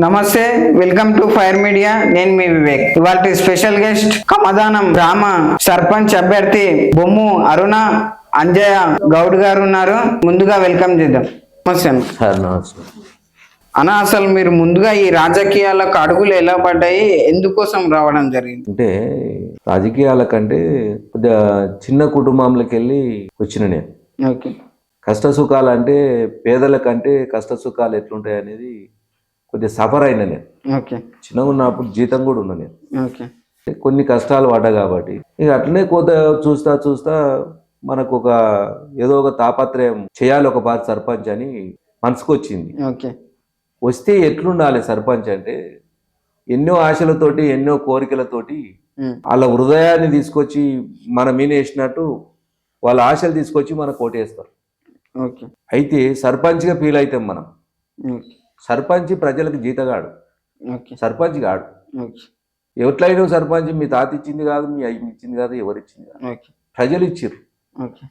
నమస్తే, welcome to fire media. నేను మీ వివేక్. ఇవాళ స్పెషల్ గెస్ట్ కమదానం గ్రామ సర్పంచ్ అభ్యర్థి బొమ్ము అరుణ అంజయ్య గౌడ్ గారు ఉన్నారు. ముందుగా వెల్కమ్ చేద్దాం. నమస్తే అన్న. అసలు మీరు ముందుగా ఈ రాజకీయాలకు అడుగులు ఎలా పడ్డాయి, ఎందుకోసం రావడం జరిగింది? అంటే రాజకీయాల కంటే కొద్దిగా చిన్న కుటుంబంలోకి వెళ్ళి వచ్చిన నేను. ఓకే. కష్ట సుఖాలు అంటే పేదల కంటే కష్ట సుఖాలు ఎట్లుంటాయి అనేది కొద్దిగా సఫర్ అయిన నేను. ఓకే. చిన్నగా ఉన్నప్పుడు జీతం కూడా ఉన్నా నేను. ఓకే. కొన్ని కష్టాలు పడ్డా కాబట్టి ఇక అట్లనే కొద్దిగా చూస్తా చూస్తా మనకు ఏదో ఒక తాపత్రయం చేయాలి, ఒక పార్టీ సర్పంచ్ అని మనసుకు వచ్చింది. ఓకే. వస్తే ఎట్లుండాలి సర్పంచ్ అంటే, ఎన్నో ఆశలతోటి ఎన్నో కోరికలతోటి వాళ్ళ హృదయాన్ని తీసుకొచ్చి మన మీద వేసినట్టు వాళ్ళ ఆశలు తీసుకొచ్చి మన కోటేస్తారు. ఓకే. అయితే సర్పంచ్గా ఫీల్ అవుతాం మనం. సర్పంచ్ ప్రజలకు జీతగాడు, సర్పంచ్ కాడు. ఎట్లయినా సర్పంచ్ మీ తాత ఇచ్చింది కాదు, మీ అయ్యి ఇచ్చింది కాదు, ఎవరు ఇచ్చింది కాదు, ప్రజలు ఇచ్చిర్రు.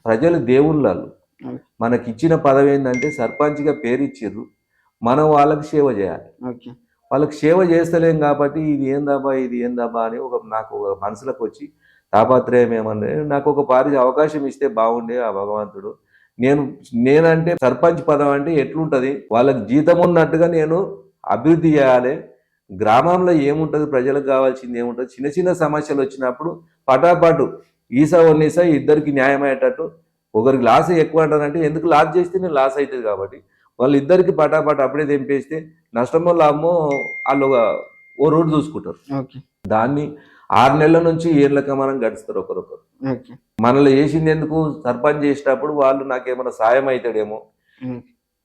ప్రజలు దేవుళ్ళు. మనకిచ్చిన పదవి ఏంటంటే సర్పంచ్గా పేరు ఇచ్చిర్రు, మనం వాళ్ళకి సేవ చేయాలి. వాళ్ళకి సేవ చేస్తలేం కాబట్టి ఇది ఏందబ్బా అని నాకు ఒక మనసులకు వచ్చి తాపత్రయం ఏమన్నా, నాకు ఒక అవకాశం ఇస్తే బాగుండే ఆ భగవంతుడు. నేనంటే సర్పంచ్ పదం అంటే ఎట్లుంటుంది, వాళ్ళకి జీతం ఉన్నట్టుగా నేను అభివృద్ధి చేయాలి. గ్రామంలో ఏముంటుంది, ప్రజలకు కావాల్సింది ఏముంటుంది, చిన్న చిన్న సమస్యలు వచ్చినప్పుడు పటాపాటు ఈసా ఒన్నీసా ఇద్దరికి న్యాయం అయ్యేటట్టు. ఒకరికి లాస్ ఎక్కువ అంటారంటే ఎందుకు లాస్ చేస్తే నేను లాస్ అవుతుంది కాబట్టి వాళ్ళు ఇద్దరికి పటాపాటు అప్పుడే తెంపేస్తే నష్టమో లాభమో వాళ్ళు ఓ రోడ్డు చూసుకుంటారు. దాన్ని 6 నెలల నుంచి 7 లెక్క మనం గడుస్తారు ఒకరొకరు. మనలో వేసింది ఎందుకు, సర్పంచ్ చేసేటప్పుడు వాళ్ళు నాకేమన్నా సాయం అవుతాడేమో,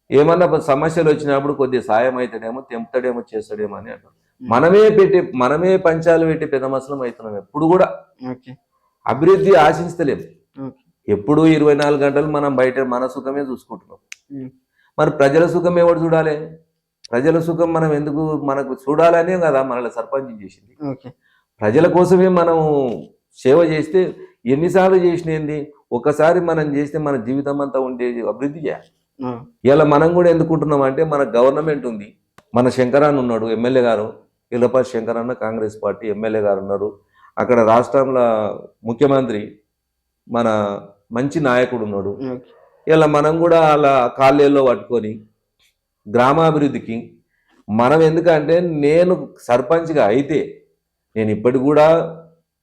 ఏమన్నా సమస్యలు వచ్చినప్పుడు కొద్దిగా సాయం అవుతాడేమో, తెంపుతాడేమో, చేస్తాడేమో అని అంటారు. మనమే పంచాలు పెట్టి పెద్ద మసలం అవుతున్నాం. ఎప్పుడు కూడా అభివృద్ధి ఆశిస్తలేము. ఎప్పుడు 24 గంటలు మనం బయట మన సుఖమే చూసుకుంటున్నాం. మరి ప్రజల సుఖం ఎవరు చూడాలి? ప్రజల సుఖం మనం ఎందుకు మనకు చూడాలనే కదా మనల్ని సర్పంచ్ చేసింది. ప్రజల కోసమే మనం సేవ చేస్తే ఎన్నిసార్లు చేసినది, ఒకసారి మనం చేస్తే మన జీవితం అంతా ఉండే అభివృద్ధి చేయాలి. ఇలా మనం కూడా ఎందుకుంటున్నాం అంటే, మన గవర్నమెంట్ ఉంది, మన శంకరన్న ఉన్నాడు ఎమ్మెల్యే గారు, ఇలపల్లి శంకరన్న కాంగ్రెస్ పార్టీ ఎమ్మెల్యే గారు ఉన్నారు. అక్కడ రాష్ట్రంలో ముఖ్యమంత్రి మన మంచి నాయకుడు ఉన్నాడు. ఇలా మనం కూడా అలా కాళ్ళేల్లో పట్టుకొని గ్రామాభివృద్ధికి మనం, ఎందుకంటే నేను సర్పంచ్గా అయితే నేను ఇప్పటికి కూడా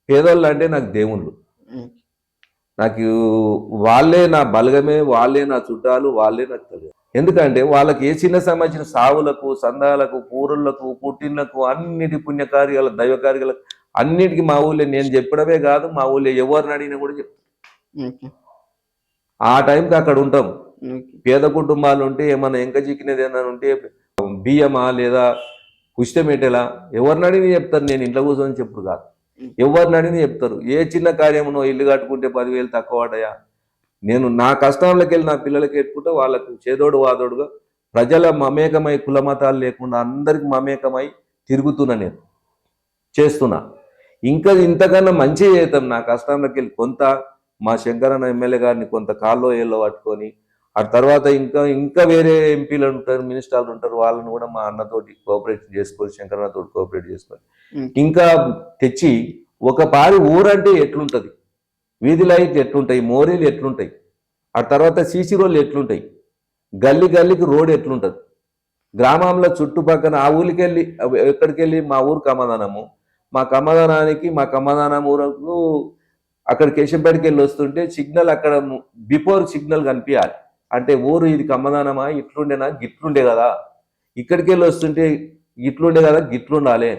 పేదోళ్ళు అంటే నాకు దేవుళ్ళు, నాకు వాళ్ళే నా బలగమే, వాళ్ళే నా చుట్టాలు, వాళ్ళే నాకు తెలియదు. ఎందుకంటే వాళ్ళకి ఏ చిన్న సంబంధించిన సావులకు, సందాలకు, పూరులకు, పుట్టినలకు, అన్నిటి పుణ్యకార్యాలు, దైవ కార్యాలకు అన్నిటికీ మా ఊళ్ళో నేను చెప్పడమే కాదు, మా ఊళ్ళో ఎవరిని అడిగినా కూడా చెప్తాను. ఆ టైంకి అక్కడ ఉంటాం. పేద కుటుంబాలు ఉంటే ఏమన్నా ఎంక చిక్కినది ఏమన్నా ఉంటే బియ్యమా లేదా పుష్టమెట్టెలా ఎవరిని అడిగి చెప్తారు. నేను ఇంట్లో కూర్చొని చెప్పుడు కాదు, ఎవరిని అడిగి చెప్తారు. ఏ చిన్న కార్యమునో, ఇల్లు కట్టుకుంటే 10,000 తక్కువ పడ్డాయా, నేను నా కష్టంలోకి వెళ్ళి నా పిల్లలకి ఎట్టుకుంటే వాళ్ళకు చేదోడు వాదోడుగా ప్రజల మమేకమై, కులమతాలు లేకుండా అందరికి మమేకమై తిరుగుతున్నా, నేను చేస్తున్నా. ఇంతకన్నా మంచి చేద్దాం. నా కష్టంలోకి వెళ్ళి కొంత మా శంకరన్న ఎమ్మెల్యే గారిని కొంత కాల్లో ఏళ్ళో పట్టుకొని, ఆ తర్వాత ఇంకా వేరే ఎంపీలు ఉంటారు, మినిస్టర్లు ఉంటారు, వాళ్ళని కూడా మా అన్నతోటి కోఆపరేట్ చేసుకొని, శంకరన్నతోటి కోఆపరేట్ చేసుకొని ఇంకా తెచ్చి ఒక ఊరంటే ఎట్లుంటుంది, వీధి లైట్ ఎట్లుంటాయి, మోరీలు ఎట్లుంటాయి, ఆ తర్వాత సీసీ రోడ్లు ఎట్లుంటాయి, గల్లీకి రోడ్ ఎట్లుంటుంది, గ్రామంలో చుట్టుపక్కల ఆ ఊరికి వెళ్ళి ఎక్కడికి వెళ్ళి మా ఊరు కమ్మదానము, మా కమ్మదానం ఊరకు అక్కడ కేశంపేటకి వెళ్ళి వస్తుంటే సిగ్నల్ అక్కడ బిఫోర్ సిగ్నల్ కనిపించాలి. అంటే ఊరు ఇది కమ్మదానమా, ఇట్లుండేనా, గిట్లుండే కదా, ఇక్కడికి వెళ్ళి వస్తుంటే ఇట్లుండే కదా, గిట్లుండాలి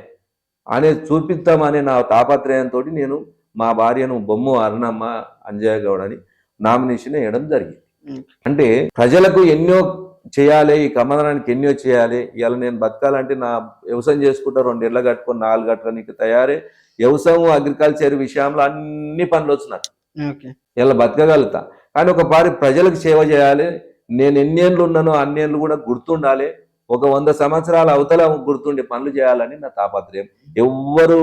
అనేది చూపిస్తామనే నా తాపత్రయంతో నేను మా భార్యను బొమ్ము అరుణమ్మ అంజయ్య గౌడ్ అని నామినేషన్ వేయడం జరిగింది. అంటే ప్రజలకు ఎన్నో చేయాలి, ఈ కమ్మదానానికి ఎన్నో చేయాలి. ఇలా నేను బతకాలంటే నా వ్యవసాయం చేసుకుంటా, 2 ఏళ్ళ కట్టుకొని 4 కట్టుకోనికి తయారే. వ్యవసాయం, అగ్రికల్చర్ విషయంలో అన్ని పనులు వచ్చినాయి. ఇలా బతకగలుగుతా. కానీ ప్రజలకు సేవ చేయాలి. నేను ఎన్నేళ్ళు ఉన్నానో అన్నేళ్ళు కూడా గుర్తుండాలి. ఒక 100 సంవత్సరాల అవతల గుర్తుండే పనులు చేయాలని నా తాపత్రయం. ఎవ్వరు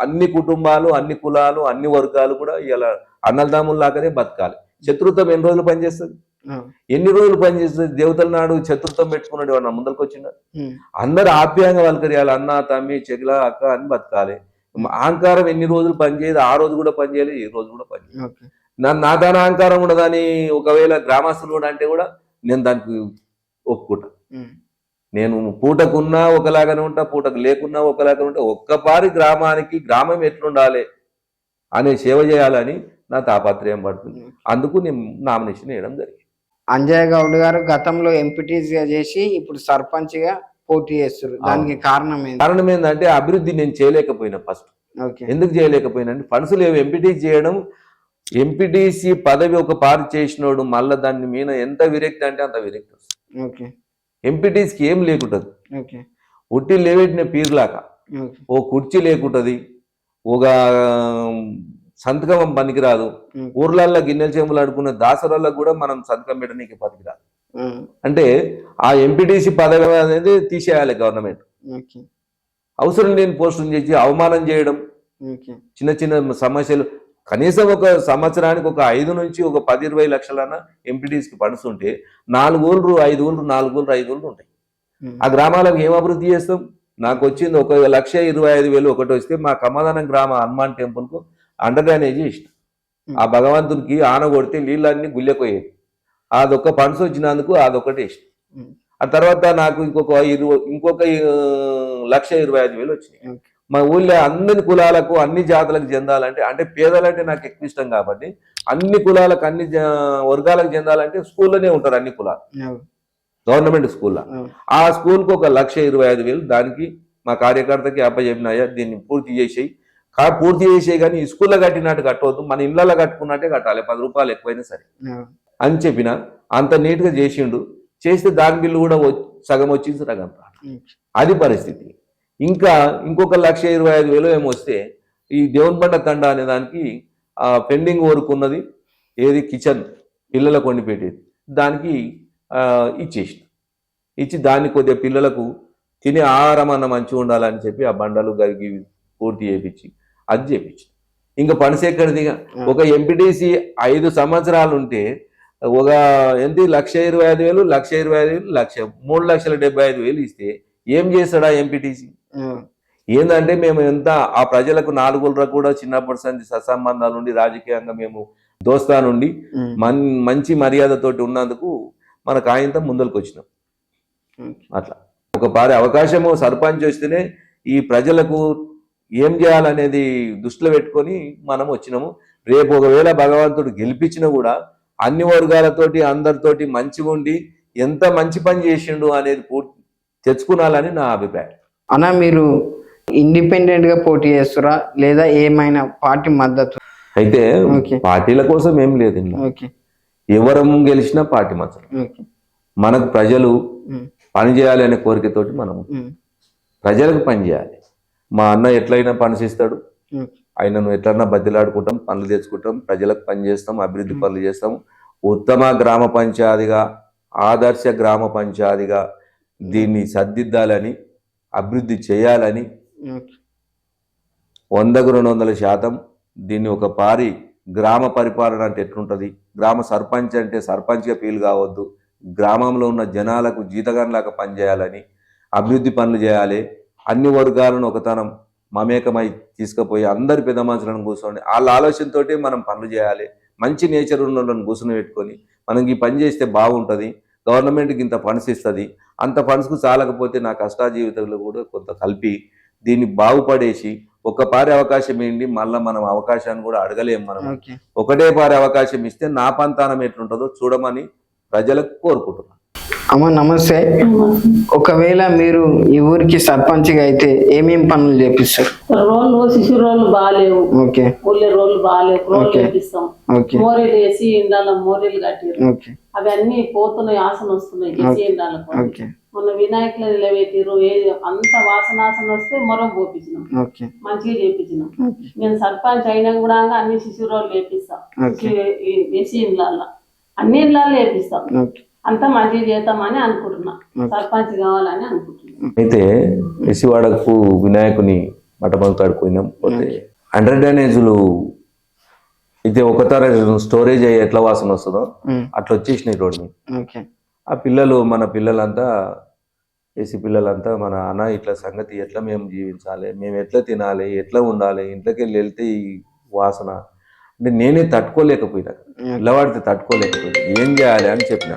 అన్ని కుటుంబాలు, అన్ని కులాలు, అన్ని వర్గాలు కూడా ఇలా అన్నదమ్ముల్లాగానే బతకాలి. శత్రుత్వం ఎన్ని రోజులు పనిచేస్తుంది? ఎన్ని రోజులు పనిచేస్తుంది? దేవతల నాడు చతుర్థం పెట్టుకున్నాడు వాడు నా ముందరికి వచ్చిండ. అందరు ఆప్యాయంగా పలకరియాలి, అన్న తమ్మి చెగిల అక్క అని బతకాలి. అహంకారం ఎన్ని రోజులు పనిచేయదు, ఆ రోజు కూడా పనిచేయాలి, ఈ రోజు కూడా పనిచేయాలి. నా దాని అహంకారం ఉండదని ఒకవేళ గ్రామస్తులు కూడా అంటే కూడా నేను దానికి ఒప్పుకుంటా. నేను పూటకున్నా ఒకలాగానే ఉంటా, పూటకు లేకున్నా ఒకలాగానే ఉంటా. ఒక్కపారి గ్రామానికి గ్రామం ఎట్లుండాలి అనే సేవ చేయాలని నా తాపత్రయం పడుతుంది. అందుకు నేను నామినేషన్ వేయడం జరిగింది. అంజయ్య గౌడ్ గారు గతంలో ఎంపీటీసీగా చేసి ఇప్పుడు సర్పంచ్ గా పోటీ చేస్తారు. దానికి కారణం ఏంటంటే అభివృద్ధి నేను చేయలేకపోయినా. ఫస్ట్ ఎందుకు చేయలేకపోయినా అంటే ఫండ్స్ లేవు. ఎంపీటీసీ చేయడం, ఎంపీటీసీ పదవి ఒక పార్టీ చేసినోడు మళ్ళీ దాన్ని మీద ఎంత విరక్తి అంటే అంత విరక్తి వస్తుంది. ఎంపీటీసీకి ఏం లేకుంటది, ఉట్టి లేవెట్టిన పీర్లాక ఓ కుర్చీ లేకుంటది, ఒక సంతకం పనికిరాదు. ఊర్లల్లో గిన్నెల చెంబులు ఆడుకున్న దాసరాలకు కూడా మనం సంతకం పెట్టడానికి పనికిరాదు. అంటే ఆ ఎంపీటీసీ పదవి అనేది తీసేయాలి గవర్నమెంట్. అవసరం లేని పోస్టులు చేసి అవమానం చేయడం, చిన్న చిన్న సమస్యలు. కనీసం ఒక సంవత్సరానికి ఒక 5 నుంచి ఒక 10-20 లక్షలన్నా ఎంపీటీసీకి ఫండ్స్ ఉంటే 4 ఊళ్ళు 5 ఊళ్ళు 4 ఊళ్ళు 5 ఊళ్ళు ఉంటాయి. ఆ గ్రామాలకు ఏం అభివృద్ధి చేస్తాం? నాకు వచ్చింది 1,25,000 ఒకటి వస్తే మా కమ్మదానం గ్రామ హనుమాన్ టెంపుల్కు అండర్ డ్రైనేజీ ఇష్టం. ఆ భగవంతునికి ఆన కొడితే నీళ్ళన్నీ గుళ్ళెపోయేది. అదొక ఫండ్స్ వచ్చినందుకు అదొకటి ఇష్టం. ఆ తర్వాత నాకు ఇంకొక 1,25,000 వచ్చినాయి. మా ఊళ్ళో అన్ని కులాలకు అన్ని జాతులకు చెందాలంటే, అంటే పేదలంటే నాకు ఎక్కువ ఇష్టం కాబట్టి అన్ని కులాలకు అన్ని వర్గాలకు చెందాలంటే స్కూల్లోనే ఉంటారు అన్ని కులాలు, గవర్నమెంట్ స్కూల్లో. ఆ స్కూల్కి 1,25,000 దానికి మా కార్యకర్తకి అప్పచెప్పినాయా, దీన్ని పూర్తి చేసేయి. పూర్తి చేసే కానీ ఈ స్కూల్లో కట్టినట్టు కట్టవద్దు, మన ఇళ్ళలో కట్టుకున్నట్టే కట్టాలి, 10 రూపాయలు ఎక్కువైనా సరే అని చెప్పిన. అంత నీట్గా చేసిండు. చేస్తే దాని బిల్లు కూడా సగం వచ్చింది, సగం అది పరిస్థితి. ఇంకా ఇంకొక 1,25,000 ఏమో వస్తే ఈ దేవునిబండ తండ అనే దానికి పెండింగ్ వర్క్ ఉన్నది. ఏది కిచెన్ పిల్లలకు వండి పెట్టేది, దానికి ఇచ్చి దాన్ని కొద్దిగా పిల్లలకు తినే ఆహారం అన్న మంచిగా ఉండాలని చెప్పి ఆ బండలు గరిగి పూర్తి చేయించి అది చేయించి ఇంకా పనిసి ఎక్కడిదిగా. ఒక ఎంపీటీసీ 5 సంవత్సరాలు ఉంటే ఒక ఎంత 1,25,000 3,75,000 ఇస్తే ఏం చేస్తాడా ఎంపీటీసీ? ఏంటంటే మేము ఎంత ఆ ప్రజలకు 4 ఊళ్ళకు కూడా చిన్నప్పటి సంది సత్సంబంధాలు ఉండి రాజకీయంగా మేము దోస్తా నుండి మంచి మర్యాదతోటి ఉన్నందుకు మనకు ఆయనతో ముందరికి వచ్చినాం. అట్లా ఒక పారి అవకాశము సర్పంచ్ వస్తేనే ఈ ప్రజలకు ఏం చేయాలనేది దృష్టిలో పెట్టుకొని మనం వచ్చినాము. రేపు ఒకవేళ భగవంతుడు గెలిపించినా కూడా అన్ని వర్గాలతోటి అందరితోటి మంచిగా ఉండి ఎంత మంచి పని చేసిండు అనేది తెచ్చుకున్నాలని నా అభిప్రాయం. అన్న, మీరు ఇండిపెండెంట్ గా పోటీ చేస్తారా లేదా ఏమైనా పార్టీ మద్దతు? అయితే పార్టీల కోసం ఏం లేదు, ఎవరం గెలిచినా పార్టీ మాత్రం. మనకు ప్రజలు పని చేయాలి అనే కోరికతోటి మనము ప్రజలకు పని చేయాలి. మా అన్న ఎట్లయినా పని చేస్తాడు, ఆయనను ఎట్లన్నా బద్దెలాడుకుంటాం, పనులు తెచ్చుకుంటాం, ప్రజలకు పని చేస్తాం, అభివృద్ధి పనులు చేస్తాం. ఉత్తమ గ్రామ పంచాయతీగా, ఆదర్శ గ్రామ పంచాయతీగా దీన్ని సర్దిద్దాలని, అభివృద్ధి చేయాలని 100కు 200% దీన్ని ఒక పారి గ్రామ పరిపాలన అంటే ఎట్లుంటుంది, గ్రామ సర్పంచ్ అంటే సర్పంచ్గా ఫీల్ కావద్దు, గ్రామంలో ఉన్న జనాలకు జీతగానిలాగా పనిచేయాలని, అభివృద్ధి పనులు చేయాలి, అన్ని వర్గాలను ఒకతనం మమేకమై తీసుకుపోయి అందరి పెద్ద మనుషులను కూర్చొని వాళ్ళ ఆలోచనతోటి మనం పనులు చేయాలి. మంచి నేచర్ ఉన్న వాళ్ళని కూర్చొని పెట్టుకొని మనం ఈ పని చేస్తే బాగుంటుంది, గవర్నమెంట్కి ఇంత ఫండ్స్ ఇస్తుంది, అంత ఫండ్స్కు చాలకపోతే నా కష్టాజీవితంలో కూడా కొంత కలిపి దీన్ని బాగుపడేసి ఒక పారి అవకాశం ఏంటి, మళ్ళీ మనం అవకాశాన్ని కూడా అడగలేము. మనం ఒకటే పారి అవకాశం ఇస్తే నా పంతానం ఎట్లుంటుందో చూడమని ప్రజలకు కోరుకుంటున్నాను. అమ్మ నమస్తే. ఒకవేళ మీరు ఈ ఊరికి సర్పంచ్గా అయితే ఏమేం పనులు చేపిస్తారు? రోడ్లు శిశు రోడ్లు బాగాలేవు, ఊళ్ళో రోడ్లు బాగాలేవు, రోడ్లు చేపిస్తాం. మోరీలు వేసి ఇండాల మోరీలు కట్టారు, అవి అన్ని పోతున్నాయి, ఆసన వస్తున్నాయి చేసి ఇండాలకు. మొన్న వినాయకులు నిలబెట్టిరు, అంత వాసనాసన వస్తే మొరం పోపించినాం, మంచిగా చేపించినాం. నేను సర్పంచ్ అయినా కూడా అన్ని శిశు రోడ్లు వేపిస్తాం, వేసి ఇండ్లల్లో అన్ని ఇళ్ళల్లో వేపిస్తాం. అంతా మంచిగా చేద్దామని అనుకుంటున్నా, సర్పంచ్ కావాలని అనుకుంటున్నా. అయితే ఎసివాడకు వినాయకుని మఠమంతాడు పోయినాం. పోతే అండర్ డ్రైనేజీలు అయితే ఒకసారి స్టోరేజ్ అయ్యి ఎట్లా వాసన వస్తుందో అట్లా వచ్చేసినాయి రోడ్డు మీద. ఓకే. ఆ పిల్లలు మన పిల్లలంతా ఏసీ పిల్లలంతా మన అన్న ఇట్లా సంగతి ఎట్లా మేము జీవించాలి, మేము ఎట్లా తినాలి, ఎట్లా ఉండాలి, ఇంట్లోకి వెళ్తే ఈ వాసన అంటే నేనే తట్టుకోలేకపోయినా, పిల్లవాడితే తట్టుకోలేకపోయినా. ఏం చేయాలి అని చెప్పిన,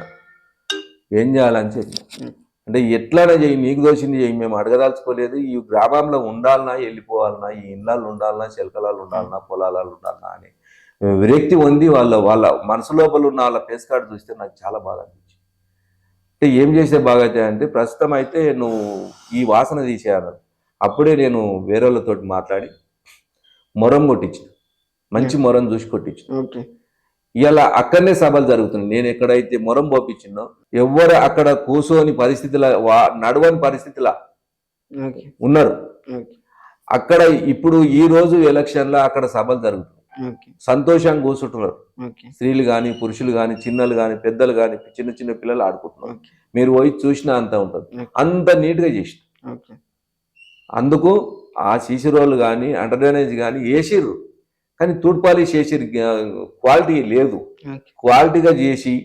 ఏం చేయాలని చెప్పిన. అంటే ఎట్లానే చెయ్యి, నీకు దోషింది చెయ్యి, మేము అడగదాల్చుకోలేదు. ఈ గ్రామంలో ఉండాలన్నా, వెళ్ళిపోవాలన్నా, ఈ ఇళ్ళల్లో ఉండాలన్నా, చిలకలాలు ఉండాలన్నా, పొలాలు ఉండాలన్నా అని విరక్తి ఉంది. వాళ్ళ మనసు లోపల ఉన్న వాళ్ళ ఫేస్ కార్డు చూస్తే నాకు చాలా బాగా అనిపించింది. అంటే ఏం చేస్తే బాగా అయితే అంటే, ప్రస్తుతం అయితే నువ్వు ఈ వాసన తీసేయాలి. అప్పుడే నేను వేరే వాళ్ళతో మాట్లాడి మొరం కొట్టించిన, మంచి మొరం చూసి కొట్టించిన. ఇలా అక్కడనే సభలు జరుగుతుంది. నేను ఎక్కడైతే మొరం పోపించిందో ఎవ్వరు అక్కడ కూర్చోని పరిస్థితిలో, నడవని పరిస్థితిలా ఉన్నారు. అక్కడ ఇప్పుడు ఈ రోజు ఎలక్షన్లో అక్కడ సభలు జరుగుతుంది. సంతోషంగా కూర్చుంటున్నారు. స్త్రీలు కానీ, పురుషులు కానీ, చిన్నలు కానీ, పెద్దలు కానీ, చిన్న చిన్న పిల్లలు ఆడుకుంటున్నారు. మీరు పోయి చూసినా అంత ఉంటుంది. అంత నీట్గా చేసిన. అందుకు ఆ సీసీ రోడ్లు కానీ, అండర్ డ్రైనేజ్ కానీ వేసిర్రు, కానీ తూడ్ పాలిష్ చేసిర్రు, క్వాలిటీ లేదు. క్వాలిటీగా చేసి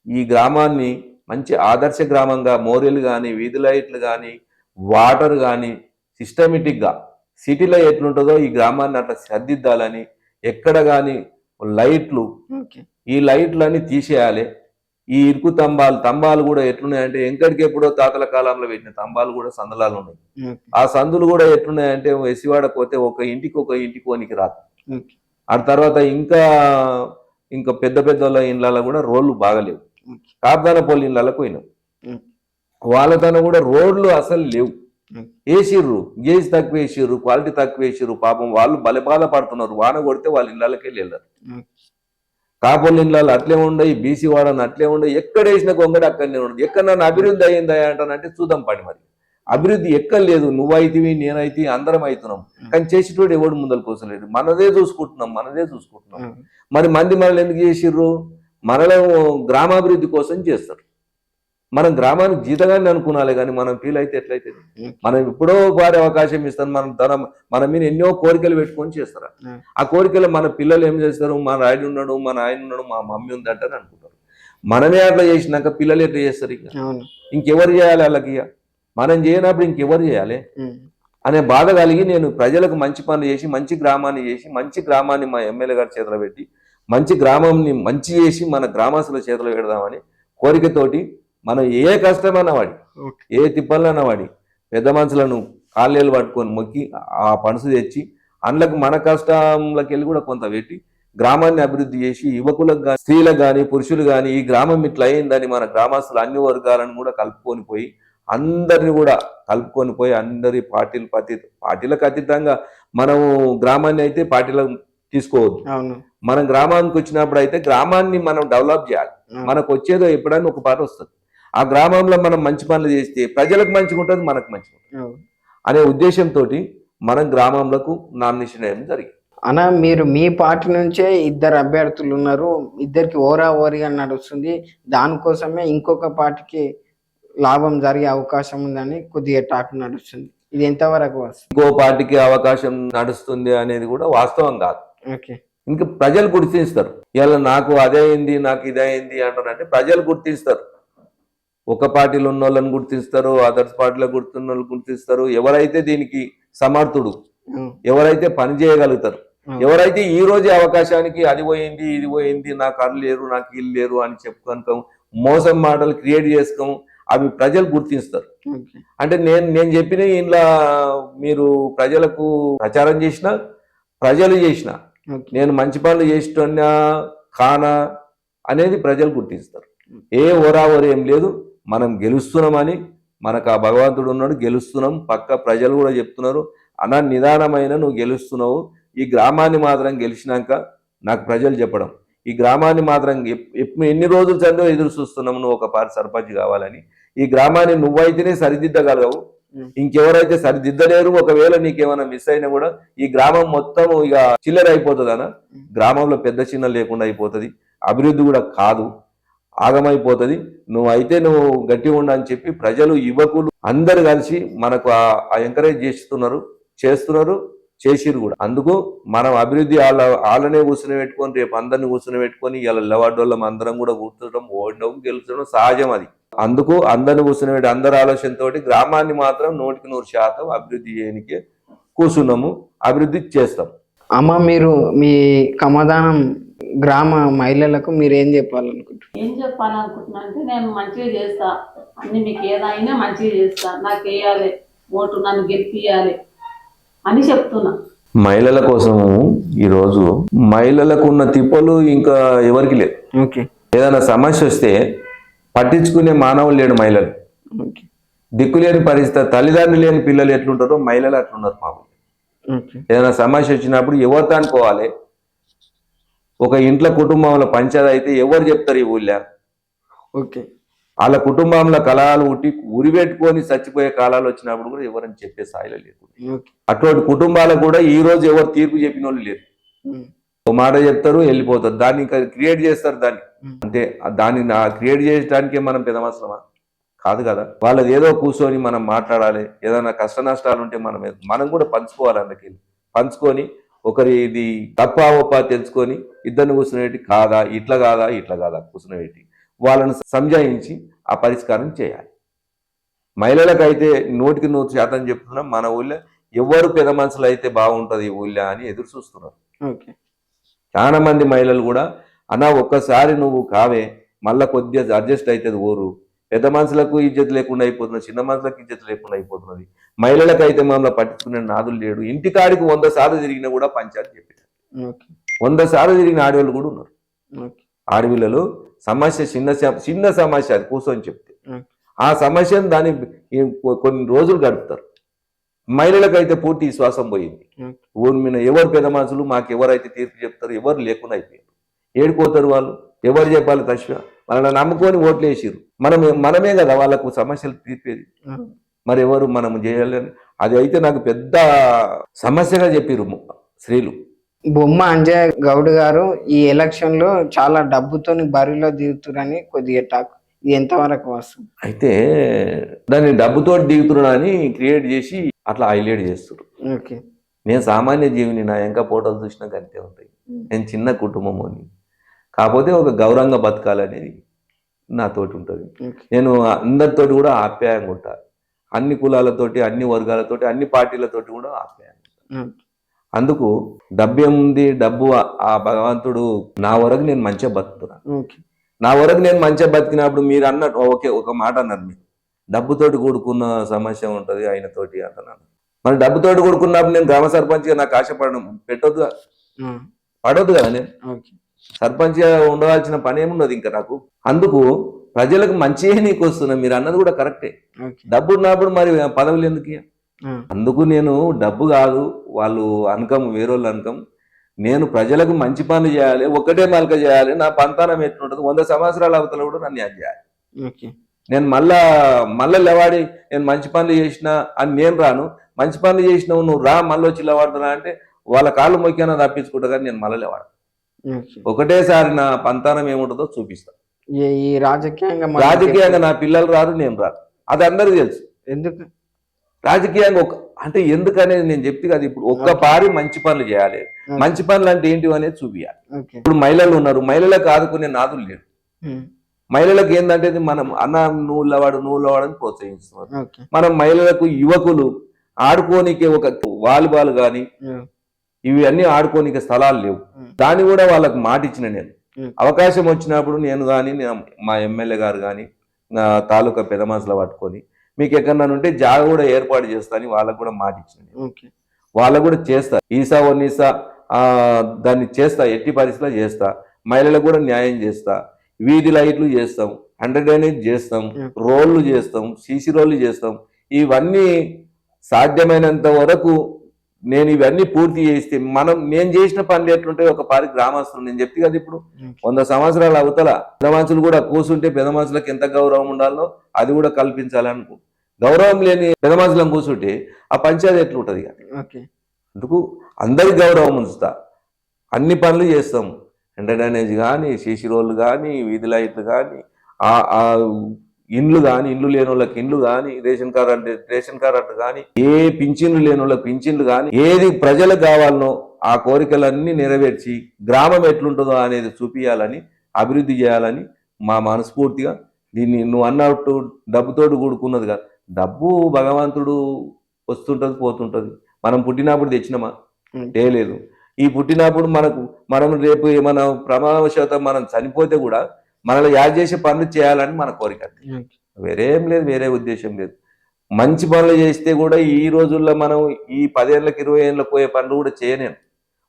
ఈ గ్రామాన్ని మంచి ఆదర్శ గ్రామంగా, మోరీలు కానీ, వీధి లైట్లు కానీ, వాటర్ కానీ సిస్టమేటిక్గా సిటీలో ఎట్లుంటుందో ఈ గ్రామాన్ని అట్లా సర్దిద్దాలని, ఎక్కడ కానీ లైట్లు, ఈ లైట్లన్నీ తీసేయాలి. ఈ ఇరుకు తంబాలు కూడా ఎట్లున్నాయంటే వెంకటికి ఎప్పుడో తాతల కాలంలో పెట్టిన తంబాలు కూడా సందులాలు ఉన్నాయి. ఆ సందులు కూడా ఎట్లున్నాయంటే ఎసివాడ పోతే ఒక ఇంటికి వనికి రాదు. ఆ తర్వాత ఇంకా పెద్ద పెద్ద ఇళ్ళలో కూడా రోడ్లు బాగలేవు. కార్దానపల్లి ఇళ్ళకు పోయినాం, వాళ్ళతోనే కూడా రోడ్లు అసలు లేవు. వేసిర్రు, గేజ్ తక్కువ వేసిర్రు, క్వాలిటీ తక్కువ వేసిర్రు. పాపం వాళ్ళు బలబాల పడుతున్నారు. వాన కొడితే వాళ్ళ ఇళ్ళకి వెళ్ళారు. కాపుల ఇళ్ళలో అట్లే ఉండయి, బీసీ వాడని అట్లే ఉండయి. ఎక్కడ వేసిన గొంగడి అక్కడనే ఉండదు. ఎక్కడ నన్ను అభివృద్ధి అయ్యిందా అంటానంటే చూద్దాం పడి. మరి అభివృద్ధి ఎక్కడ లేదు. నువ్వైతివి, నేనైతే, అందరం అవుతున్నాం, కానీ చేసేటోడు ఎవడు ముందర కోసలేడు. మనదే చూసుకుంటున్నాం. మరి మంది మనల్ని ఎందుకు చేసిర్రు? మనలో గ్రామాభివృద్ధి కోసం చేస్తారు. మనం గ్రామానికి జీతగానే అనుకున్నాలే, కానీ మనం ఫీల్ అయితే ఎట్లయితే, మనం ఎప్పుడో వారి అవకాశం ఇస్తాను. మన మీద ఎన్నో కోరికలు పెట్టుకొని చేస్తారు. ఆ కోరికలు మన పిల్లలు ఏం చేస్తారు? మా ఆయన ఉన్నాడు, మా మమ్మీ ఉంది అంటారు అనుకుంటారు. మనమే అట్లా చేసినాక పిల్లలు ఎట్లా చేస్తారు? ఇంకెవరు చేయాలి వాళ్ళకి? మనం చేయనప్పుడు ఇంకెవరు చేయాలి అనే బాధ కలిగి నేను ప్రజలకు మంచి పనులు చేసి, మంచి గ్రామాన్ని మా ఎమ్మెల్యే గారి చేతిలో పెట్టి, మంచి గ్రామాన్ని మంచి చేసి మన గ్రామస్తుల చేతిలో పెడదామని కోరికతోటి, మనం ఏ కష్టమైనా వాడి, ఏ తిప్పలైనా వాడి, పెద్ద మనుషులను కాళ్ళేళ్ళు పట్టుకొని మొక్కి ఆ పనుసు తెచ్చి అందులోకి మన కష్టంలోకి వెళ్ళి కూడా కొంత పెట్టి గ్రామాన్ని అభివృద్ధి చేసి, యువకులకు కానీ, స్త్రీలకు కానీ, పురుషులు కానీ, ఈ గ్రామం ఇట్లా అయిందని మన గ్రామస్తులు అన్ని వర్గాలను కూడా కలుపుకొని పోయి, అందరిని కూడా కలుపుకొని పోయి, అందరి పార్టీలకు అతీతంగా మనము గ్రామాన్ని అయితే పార్టీలకు తీసుకోవద్దు. మనం గ్రామానికి వచ్చినప్పుడు అయితే గ్రామాన్ని మనం డెవలప్ చేయాలి. మనకు వచ్చేదో ఎప్పుడైనా ఒక పాట వస్తుంది. ఆ గ్రామంలో మనం మంచి పనులు చేస్తే ప్రజలకు మంచిగా ఉంటుంది, మనకు మంచిగా ఉంటుంది అనే ఉద్దేశంతో మనం గ్రామంలోకి నామినేషన్ వేయడం జరిగింది. అన్న, మీరు మీ పార్టీ నుంచే 2 అభ్యర్థులు ఉన్నారు, ఇద్దరికి ఓరిగా నడుస్తుంది. దానికోసమే ఇంకొక పార్టీకి లాభం జరిగే అవకాశం ఉందని కొద్దిగా టాక్ నడుస్తుంది. ఇది ఎంతవరకు వస్తుంది? ఇంకో పార్టీకి అవకాశం నడుస్తుంది అనేది కూడా వాస్తవం కాదు. ఇంకా ప్రజలు గుర్తిస్తారు. ఇలా నాకు అదే అయింది, నాకు ఇదే అయింది అంటారంటే ప్రజలు గుర్తిస్తారు. ఒక పార్టీలో ఉన్న వాళ్ళని గుర్తిస్తారు, అదర్స్ పార్టీలో గుర్తున్న వాళ్ళు గుర్తిస్తారు. ఎవరైతే దీనికి సమర్థుడు, ఎవరైతే పని చేయగలుగుతారు, ఎవరైతే ఈ రోజు అవకాశానికి అది పోయింది, ఇది పోయింది, నాకు అల్లు లేరు, నాకు ఇల్లు లేరు అని చెప్పుకొనుకోం, మోసం మాటలు క్రియేట్ చేసుకోం, అవి ప్రజలు గుర్తిస్తారు. అంటే నేను చెప్పిన ఇంట్లో మీరు ప్రజలకు ప్రచారం చేసిన, ప్రజలు చేసిన, నేను మంచి పనులు చేస్తున్నా కానా అనేది ప్రజలు గుర్తిస్తారు. ఏ ఓరావరి ఏం లేదు, మనం గెలుస్తున్నామని మనకు ఆ భగవంతుడు ఉన్నాడు, గెలుస్తున్నాం. పక్క ప్రజలు కూడా చెప్తున్నారు, అన్న నిదానమైన నువ్వు గెలుస్తున్నావు. ఈ గ్రామాన్ని మాత్రం గెలిచినాక నాకు ప్రజలు చెప్పడం, ఈ గ్రామాన్ని మాత్రం ఎన్ని రోజులు చందో ఎదురు చూస్తున్నాము నువ్వు ఒక పార్టీ సర్పంచ్ కావాలని. ఈ గ్రామాన్ని నువ్వైతేనే సరిదిద్దగలవు, ఇంకెవరైతే సరిదిద్దలేరు. ఒకవేళ నీకేమైనా మిస్ అయినా కూడా ఈ గ్రామం మొత్తం ఇక చిల్లర అయిపోతుంది అన్న. గ్రామంలో పెద్ద చిన్న లేకుండా అయిపోతుంది, అభివృద్ధి కూడా కాదు, ఆగమైపోతుంది. నువ్వు గట్టిగా ఉండని చెప్పి ప్రజలు, యువకులు అందరు కలిసి మనకు ఎంకరేజ్ చేస్తున్నారు, చేసిరు కూడా. అందుకు మనం అభివృద్ధి వాళ్ళనే కూర్చుని పెట్టుకొని రేపు అందరిని కూర్చుని పెట్టుకొని ఇలా లెవాడోళ్ళం అందరం కూడా కూర్చోవడం, ఓడడం, గెలుచడం సహజం అది. అందుకు అందరిని కూర్చుని పెట్టి అందరి ఆలోచనతోటి గ్రామాన్ని మాత్రం 100% అభివృద్ధి చేయడానికి కూర్చున్నాము, అభివృద్ధి చేస్తాం. అమ్మ, మీరు మీ కమదానం గ్రామ మహిళలకు మీరు ఏం చెప్పాలనుకుంటున్నారు? ఏం చెప్పాలనుకుంటున్నా అంటే, నేను మంచిగా చేస్తా, అన్ని మీకు ఏదైనా మంచిగా చేస్తా, నాకు వేయాలి ఓటు, నన్ను గెలిపియాలి అని చెప్తున్నా. మహిళల కోసము ఈరోజు మహిళలకు ఉన్న తిప్పలు ఇంకా ఎవరికి లేదు. ఓకే. ఏదైనా సమస్య వస్తే పట్టించుకునే మానవులు లేడు మహిళలు. ఓకే. దిక్కులేని పరిస్థితి, తల్లిదండ్రులు లేని పిల్లలు ఎట్లుంటారో మహిళలు అట్లున్నారు మామూలు. ఓకే. ఏదైనా సమస్య వచ్చినప్పుడు ఎవరితో అనుకోవాలి? ఒక ఇంట్లో కుటుంబంలో పంచాయతీ అయితే ఎవరు చెప్తారు ఈ ఊళ్ళో? ఓకే. వాళ్ళ కుటుంబంలో కలహాలు ఉట్టి ఉరిపెట్టుకొని చచ్చిపోయే కాలాలు వచ్చినప్పుడు కూడా ఎవరని చెప్పే స్థాయిలో లేదు. ఓకే. అటువంటి కుటుంబాలకు కూడా ఈ రోజు ఎవరు తీర్పు చెప్పిన వాళ్ళు లేరు. ఒక మాట చెప్తారు, వెళ్ళిపోతారు, దాన్ని ఇంకా క్రియేట్ చేస్తారు దాన్ని. అంటే దాన్ని క్రియేట్ చేయడానికే మనం పెదమసలమా? కాదు కదా. వాళ్ళది ఏదో కూర్చొని మనం మాట్లాడాలి, ఏదైనా కష్ట నష్టాలు ఉంటే మనం కూడా పంచుకోవాలి. అందుకెళ్ళి పంచుకొని ఒకరి ఇది తప్ప ఒప్ప తెలుసుకొని ఇద్దరిని కూర్చునేటి కాదా, ఇట్లా కాదా కూర్చునేటి వాళ్ళని సంజాయించి ఆ పరిష్కారం చేయాలి. మహిళలకైతే 100% చెప్తున్నాం, మన ఊళ్ళో ఎవరు పెద్ద మనుషులు అయితే బాగుంటుంది ఈ ఊళ్ళో అని ఎదురు చూస్తున్నారు. చాలా మంది మహిళలు కూడా అన్నా ఒక్కసారి నువ్వు కావే, మళ్ళా కొద్దిగా అడ్జస్ట్ అవుతుంది ఊరు. పెద్ద మనుషులకు ఇజ్జత్ లేకుండా అయిపోతున్నది, చిన్న మనుషులకు ఇజ్జత్ లేకుండా అయిపోతున్నది. మహిళలకు అయితే మమ్మల్ని పట్టించుకునే నాదులు లేడు. ఇంటికాడికి 100 సార్లు తిరిగినా కూడా పంచాయతీ చెప్పారు. 100 సార్లు తిరిగిన ఆడవాళ్ళు కూడా ఉన్నారు. ఆడవిళ్ళలో సమస్య చిన్న సమస్య, అది కూర్చొని చెప్తే ఆ సమస్యను దాన్ని కొన్ని రోజులు గడుపుతారు. మహిళలకైతే పూర్తి విశ్వాసం పోయింది. ఊరి మీద ఎవరు పెద్ద మనుషులు మాకు ఎవరైతే తీర్పు చెప్తారు, ఎవరు లేకుండా అయిపోయారు. ఏడిపోతారు వాళ్ళు, ఎవరు చెప్పాలి తశ్వ? వాళ్ళని నమ్ముకొని ఓట్లు వేసిరు. మనమే కదా వాళ్ళకు సమస్యలు తీర్పేది. మరి ఎవరు మనం చేయాలని అది అయితే నాకు పెద్ద సమస్యగా చెప్పిరు స్త్రీలు. బొమ్మ అంజయ్య గౌడ్ గారు ఈ ఎలక్షన్ లో చాలా డబ్బుతోని బరిలో దిగుతురని కొద్దిగా టాక్, ఇది ఎంతవరకు వస్తుంది? అయితే దాన్ని డబ్బుతో దిగుతున్నారని క్రియేట్ చేసి అట్లా హైలైట్ చేస్తారు. ఓకే. నేను సామాన్య జీవిని, నా ఇంకా ఫోటోలు చూసినా అంతే ఉంటాయి. నేను చిన్న కుటుంబం అని, కాకపోతే ఒక గౌరవంగా బతకాలనేది నాతోటి ఉంటుంది. నేను అందరితోటి కూడా ఆప్యాయంగా ఉంటాను. అన్ని కులాలతోటి, అన్ని వర్గాలతోటి, అన్ని పార్టీలతోటి కూడా ఆప్యాయంగా ఉంటాను. అందుకు డబ్బు ఏముంది, డబ్బు ఆ భగవంతుడు నా వరకు నేను మంచిగా బతుకుతున్నాను. నా వరకు నేను మంచిగా బతికినప్పుడు మీరు అన్నట్టు ఓకే, ఒక మాట అన్నారు, మీరు డబ్బుతోటి కూడుకున్న సమస్య ఉంటుంది ఆయనతోటి అంటున్నాను. మరి డబ్బుతోటి కూడుకున్నప్పుడు నేను గ్రామ సర్పంచ్గా నాకు ఆశపడడం పడవద్దు కదా. నేను సర్పంచ్గా ఉండవలసిన పని ఏమున్నది ఇంకా నాకు? అందుకు ప్రజలకు మంచిగా నీకు వస్తున్నా, మీరు అన్నది కూడా కరెక్టే. డబ్బు ఉన్నప్పుడు మరి పదవులు ఎందుకు? అందుకు నేను డబ్బు కాదు, వాళ్ళు అనకం, వేరేళ్ళు అనకం, నేను ప్రజలకు మంచి పనులు చేయాలి, ఒక్కటే మలక చేయాలి. నా పంతానం ఎట్లుంటుంది, 100 సంవత్సరాల అవతల కూడా నన్ను యాడ్ చేయాలి. నేను మళ్ళా లేవాడి నేను మంచి పనులు చేసినా అని నేను రాను. మంచి పనులు చేసినావు నువ్వు రా, మళ్ళీ వచ్చి లేవాడుతున్నా అంటే వాళ్ళ కాళ్ళు మొక్కినా తప్పించుకుంటా, కానీ నేను మళ్ళీ లేవాడు. ఒకటేసారి నా పంతానం ఏముంటుందో చూపిస్తా. ఈ రాజకీయంగా నా పిల్లలు రారు, నేను రారు, అది అందరికీ తెలుసు. ఎందుకు రాజకీయంగా అంటే ఎందుకనేది నేను చెప్తే కదా. ఇప్పుడు ఒక్కపారి మంచి పనులు చేయాలి. మంచి పనులు అంటే ఏంటి అనేది చూపియాలి. ఇప్పుడు మహిళలు ఉన్నారు, మహిళలకు ఆదుకునే నాదులు లేరు. మహిళలకు ఏంటంటే మనం అన్న నువ్వు లవాడు అని ప్రోత్సహిస్తున్నారు. మనం మహిళలకు, యువకులు ఆడుకోనికే ఒక వాలీబాల్ కానీ ఇవి అన్ని ఆడుకోనికే స్థలాలు లేవు. దాన్ని కూడా వాళ్ళకు మాట ఇచ్చిన నేను. అవకాశం వచ్చినప్పుడు నేను కానీ మా ఎమ్మెల్యే గారు కానీ నా తాలూకా పెద్ద మనసులో పట్టుకొని మీకు ఎక్కడన్నా ఉంటే జాగా కూడా ఏర్పాటు చేస్తా అని వాళ్ళకు కూడా మాట ఇచ్చిన. వాళ్ళకు కూడా చేస్తా, ఈసా ఒన్నీసా దాన్ని చేస్తా, ఎట్టి పరిస్థితిలో చేస్తా. మహిళలకు కూడా న్యాయం చేస్తా. వీధి లైట్లు చేస్తాం, అండర్డ్రైనేజ్ చేస్తాం, రోడ్లు చేస్తాం, సీసీ రోడ్లు చేస్తాం. ఇవన్నీ సాధ్యమైనంత వరకు నేను ఇవన్నీ పూర్తి చేస్తే నేను చేసిన పనులు ఎట్లుంటే ఒక పారి గ్రామస్తులు నేను చెప్తే కదా. ఇప్పుడు 100 సంవత్సరాల అవతల పెద్ద మనుషులు కూడా కూర్చుంటే పెద్ద మనుషులకు ఎంత గౌరవం ఉండాలో అది కూడా కల్పించాలనుకో. గౌరవం లేని పెద్ద మనుషులను కూర్చుంటే ఆ పంచాయతీ ఎట్లుంటది? అందుకు అందరికి గౌరవం ఉంచుతా, అన్ని పనులు చేస్తాం. అండర్డ్రైనేజ్ కానీ, సీసీ రోడ్లు కానీ, వీధి లైట్లు కానీ, ఇండ్లు కానీ, ఇండ్లు లేని వాళ్ళకి ఇండ్లు కానీ, రేషన్ కార్డు కానీ, ఏ పింఛన్లు లేని వాళ్ళకి పింఛన్లు కానీ, ఏది ప్రజలకు కావాలనో ఆ కోరికలన్నీ నెరవేర్చి గ్రామం ఎట్లుంటుందో అనేది చూపించాలని, అభివృద్ధి చేయాలని మా మనస్ఫూర్తిగా. దీన్ని నువ్వు అన్నట్టు డబ్బుతోటి కూడుకున్నది కాదు. డబ్బు భగవంతుడు వస్తుంటది పోతుంటది. మనం పుట్టినప్పుడు తెచ్చినమా? లేదు. ఈ పుట్టినప్పుడు మనం రేపు ఏమైనా ప్రమాదవశాతం మనం చనిపోతే కూడా మనల్ని యాడ్ చేసే పనులు చేయాలని మన కోరిక. వేరేం లేదు, వేరే ఉద్దేశం లేదు. మంచి పనులు చేస్తే కూడా ఈ రోజుల్లో మనం ఈ 10 ఏళ్ళకి 20 ఏళ్ళకి పోయే పనులు కూడా చేయలేము.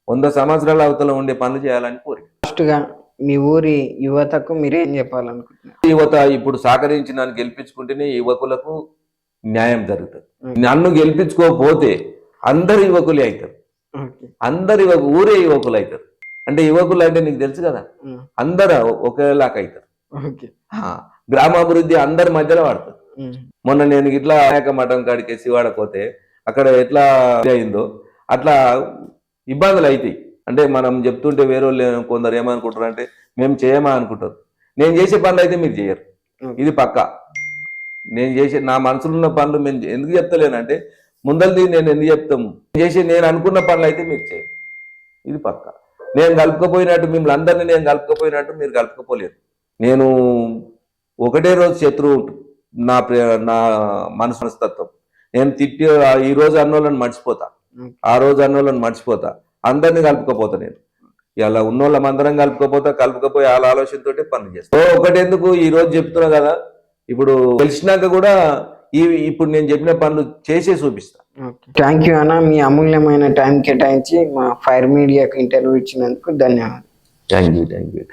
100 సంవత్సరాల అవతల ఉండే పనులు చేయాలని కోరిక. ఫస్ట్గా మీ ఊరి యువతకు మీరేం చెప్పాలనుకుంటున్నారు? యువత ఇప్పుడు సహకరించి నన్ను గెలిపించుకుంటేనే యువకులకు న్యాయం జరుగుతుంది. నన్ను గెలిపించుకోకపోతే అందరు యువకులే అవుతారు. అందరు ఊరే యువకులు అవుతారు. అంటే యువకులు అంటే నీకు తెలుసు కదా, అందరు ఒకేలాగా అవుతారు. గ్రామాభివృద్ధి అందరి మధ్యలో వాడతారు. మొన్న నేను ఇట్లా అనేక మఠం కాడికి శివాడపోతే అక్కడ ఎట్లా అయిందో అట్లా ఇబ్బందులు అవుతాయి. అంటే మనం చెప్తుంటే వేరే వాళ్ళు కొందరు ఏమనుకుంటారు అంటే మేము చేయమా అనుకుంటారు. నేను చేసే పనులు అయితే మీరు చేయరు, ఇది పక్కా. నేను చేసే నా మనసులో ఉన్న పనులు మేము ఎందుకు చెప్తలేనంటే ముందరిది నేను ఎందుకు చెప్తాము, నేను అనుకున్న పనులు అయితే మీరు చేయరు, ఇది పక్కా. నేను కలుపుకపోయినట్టు మిమ్మల్ని అందరినీ నేను కలుపుకపోయినట్టు మీరు కలుపుకపోలేరు. నేను ఒకటే రోజు శత్రువు నా మనస్తత్వం. నేను తిట్టి ఈ రోజు అన్నోళ్ళని మర్చిపోతా, ఆ రోజు అన్నోళ్ళని మర్చిపోతా, అందరినీ కలుపుకపోతా. నేను ఇలా ఉన్నోళ్ళం అందరం కలుపుకపోయి వాళ్ళ ఆలోచనతోటి పనులు చేస్తా. ఒకటెందుకు ఈ రోజు చెప్తున్నా కదా, ఇప్పుడు తెలిసినాక కూడా ఇప్పుడు నేను చెప్పిన పనులు చేసే చూపిస్తా. థ్యాంక్ యూ అన్న, మీ అమూల్యమైన టైం కేటాయించి మా ఫైర్ మీడియాకు ఇంటర్వ్యూ ఇచ్చినందుకు ధన్యవాదాలు. Thank you.